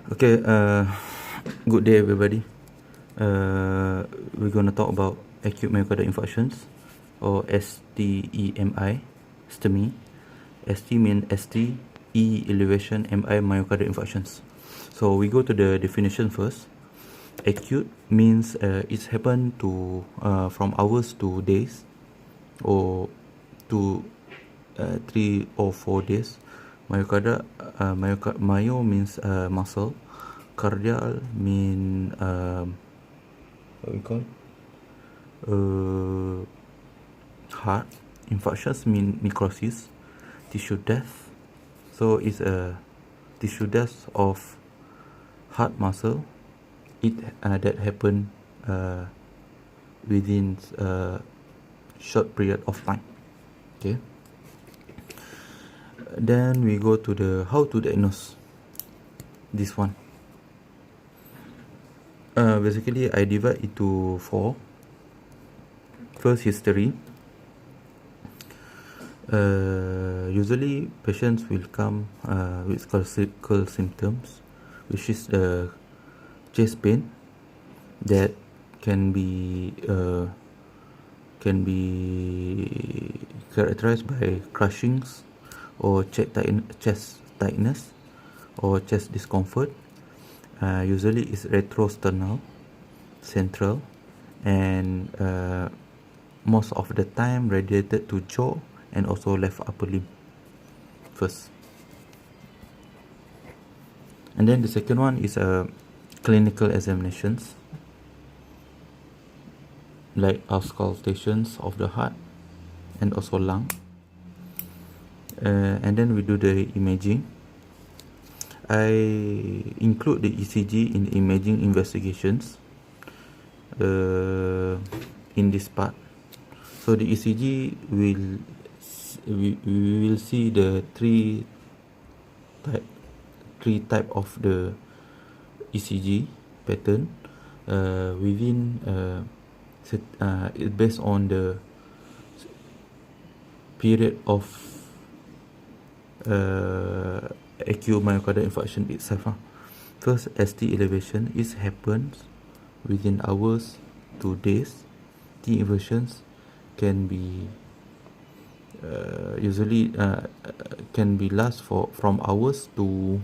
Okay, good day everybody. We're gonna talk about acute myocardial infarctions, or STEMI, STEMI. ST means ST, E elevation, MI myocardial infarctions. So we go to the definition first. Acute means it's happened to from hours to days, or to 3 or 4 days. Myo means muscle. Cardial mean what we call heart. Infarctions mean necrosis, tissue death. So it's a tissue death of heart muscle. It that happen within a short period of time. Okay. Then we go to the how to diagnose this one. Basically, I divide into 4. First, history. Usually, patients will come with classical symptoms, which is the chest pain that can be characterized by crushings, or chest tightness, or chest discomfort. Usually it's retrosternal, central, and most of the time radiated to jaw and also left upper limb first. And then the second one is clinical examinations, like auscultations of the heart and also lung. And then we do the imaging. I include the ECG in imaging investigations in this part. So the ECG we will see the three type of the ECG pattern within based on the period of acute myocardial infarction itself. First, ST elevation is happens within hours to days. T inversions can be usually can be last from hours to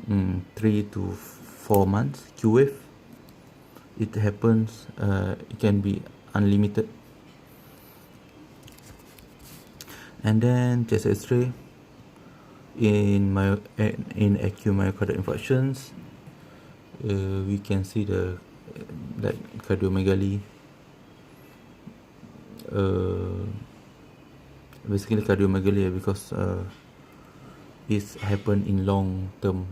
3 to 4 months. Q wave, it happens, it can be unlimited. And then chest X-ray in acute myocardial infarctions, we can see the like cardiomegaly. Basically cardiomegaly, because it's happened in long term.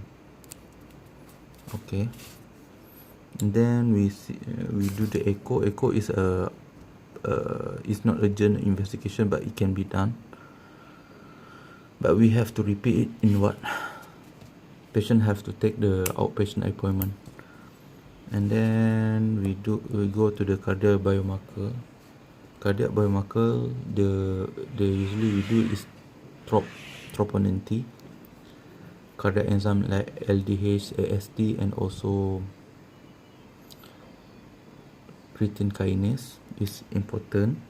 Okay. And then we do the echo. Echo is it's not urgent investigation, but it can be done. But we have to repeat it in what? Patient have to take the outpatient appointment. And then we go to the cardiac biomarker. Cardiac biomarker, the usually we do is troponin T, cardiac enzyme like LDH, AST, and also creatine kinase is important.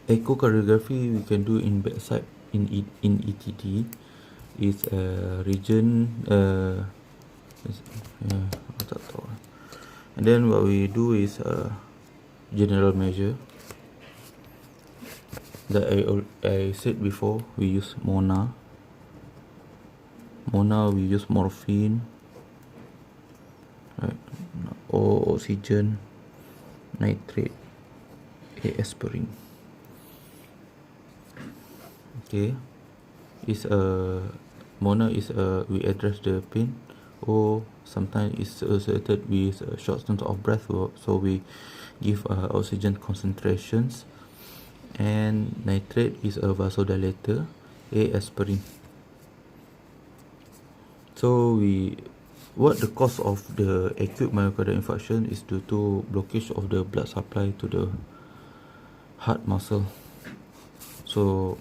Echocardiography we can do in bedside in ETD. Is a region and then what we do is general measure that I said before. We use Mona, we use morphine, right, or oxygen, nitrate, aspirin. Okay, is Mona is we address the pain, or sometimes it's associated with shortness of breath, so we give oxygen concentrations. And nitrate is a vasodilator, aspirin. So what the cause of the acute myocardial infarction is due to blockage of the blood supply to the heart muscle. So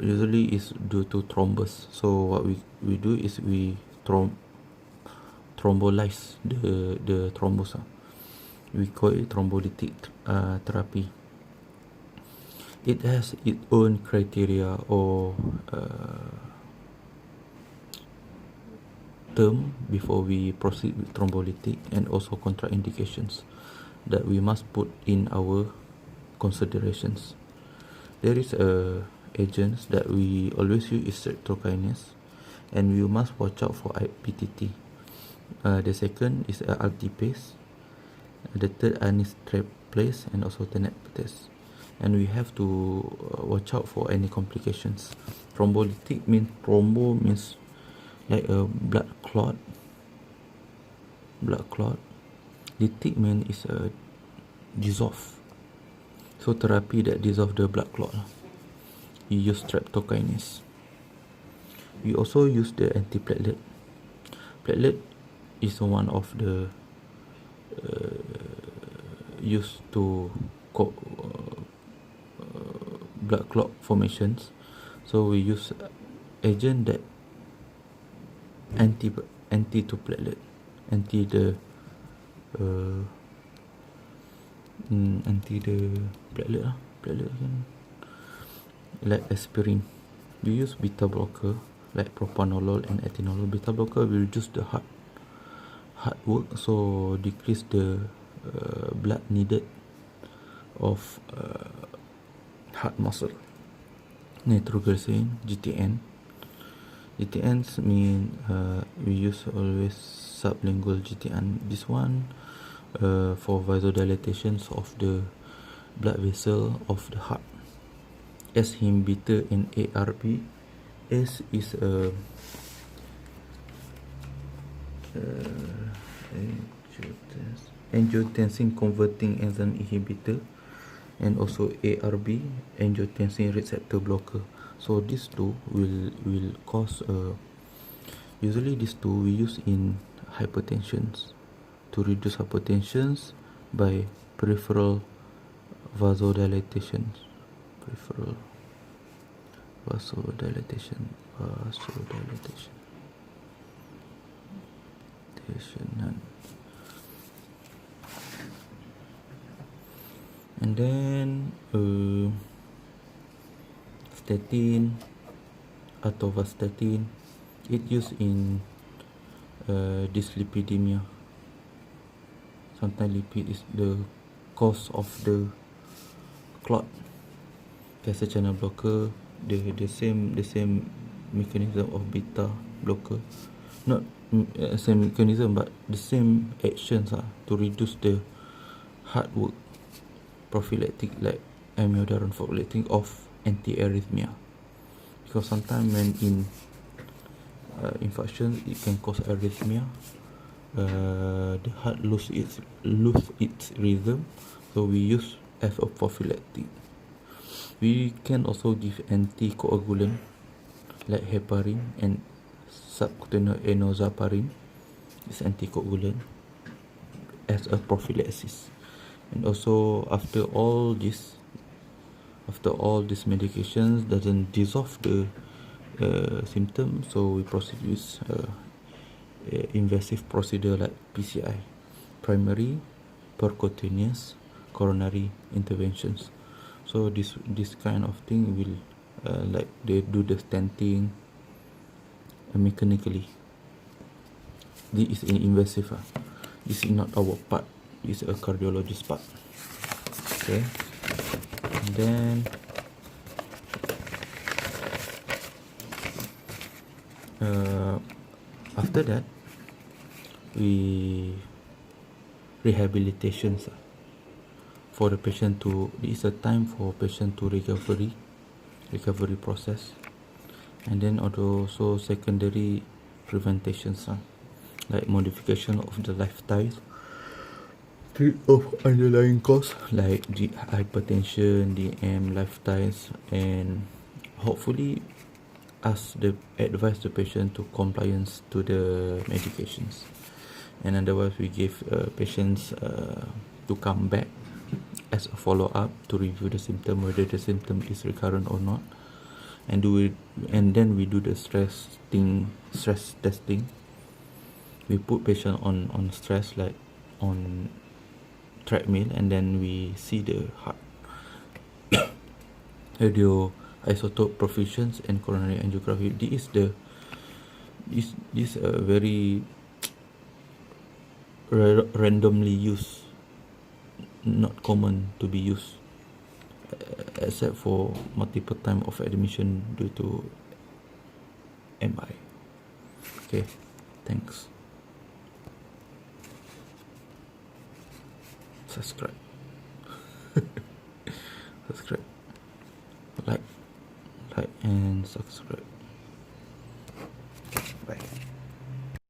usually is due to thrombus. So what we do is we thrombolize the thrombus. We call it thrombolytic therapy. It has its own criteria or term before we proceed with thrombolytic, and also contraindications that we must put in our considerations. There is a agents that we always use is streptokinase, and we must watch out for PTT. The second is altipase. The third anistreptase and also tenecteplase. And we have to watch out for any complications. Thrombolytic means thrombo means like a blood clot. Lytic means is a dissolve. So therapy that dissolve the blood clot, you use streptokinase. We also use the antiplatelet. Platelet is one of the used to blood clot formations. So we use agent that anti to platelet, anti the platelet again, like aspirin. We use beta blocker like propranolol and atenolol. Beta blocker will reduce the heart work, so decrease the blood needed of heart muscle. Nitroglycerin, GTN. GTNs mean we use always sublingual GTN. This one for vasodilatations of the blood vessel of the heart. S inhibitor and ARB. S is a angiotensin converting enzyme inhibitor, and also ARB, angiotensin receptor blocker. So these two will cause usually these two we use in hypertensions to reduce hypertensions by peripheral vasodilatation. And then statin, atorvastatin, it used in dyslipidemia. Sometimes lipid is the cause of the clot. Calcium channel blocker, the same mechanism of beta blocker, not same mechanism but the same actions to reduce the heart work. Prophylactic like amiodarone prophylactic of antiarrhythmia, because sometimes when in infarction it can cause arrhythmia. The heart lose its rhythm, so we use as a prophylactic. We can also give anticoagulant like heparin and subcutaneous enoxaparin. It's anticoagulant as a prophylaxis. And also after all these medications doesn't dissolve the symptoms, so we proceed with invasive procedure like PCI, primary percutaneous coronary interventions. So this kind of thing will like they do the stenting mechanically. This is invasive. This is not our part. This is a cardiologist part. Okay. And then after that we rehabilitations for the patient to, it's a time for patient to recovery process. And then also secondary preventations like modification of the lifestyle, treat of underlying cause like hypertension, DM, lifestyles, and hopefully advise the patient to compliance to the medications. And otherwise we give patients to come back as a follow-up to review the symptom, whether the symptom is recurrent or not, and then we do the stress testing. We put patient on stress, like on treadmill, and then we see the heart radio isotope perfusions and coronary angiography. This very randomly used, not common to be used, except for multiple time of admission due to MI. Okay, thanks. Subscribe. Subscribe. Like and subscribe.